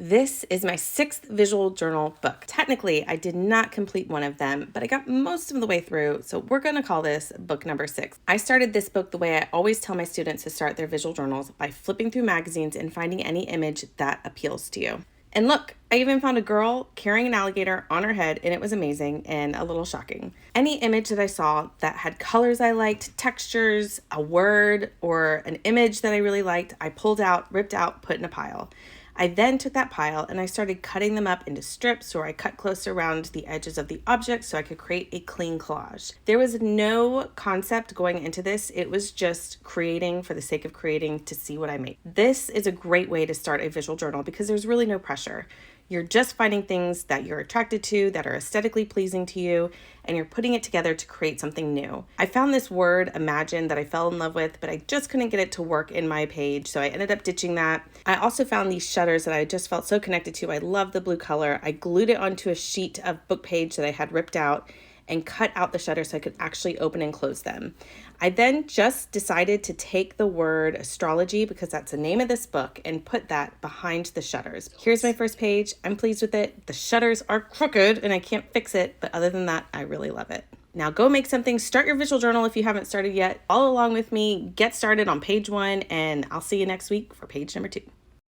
This is my 6th visual journal book. Technically, I did not complete one of them, but I got most of the way through, so we're going to call this book number 6. I started this book the way I always tell my students to start their visual journals, by flipping through magazines and finding any image that appeals to you. And look, I even found a girl carrying an alligator on her head, and it was amazing and a little shocking. Any image that I saw that had colors I liked, textures, a word, or an image that I really liked, I pulled out, ripped out, put in a pile. I then took that pile and I started cutting them up into strips, or I cut close around the edges of the object so I could create a clean collage. There was no concept going into this. It was just creating for the sake of creating to see what I made. This is a great way to start a visual journal because there's really no pressure. You're just finding things that you're attracted to, that are aesthetically pleasing to you, and you're putting it together to create something new. I found this word, imagine, that I fell in love with, but I just couldn't get it to work in my page, so I ended up ditching that. I also found these shutters that I just felt so connected to. I love the blue color. I glued it onto a sheet of book page that I had ripped out and cut out the shutters so I could actually open and close them. I then just decided to take the word astrology, because that's the name of this book, and put that behind the shutters. Here's my first page. I'm pleased with it. The shutters are crooked and I can't fix it, but other than that, I really love it. Now go make something. Start your visual journal if you haven't started yet. Follow along with me. Get started on page 1, and I'll see you next week for page number 2.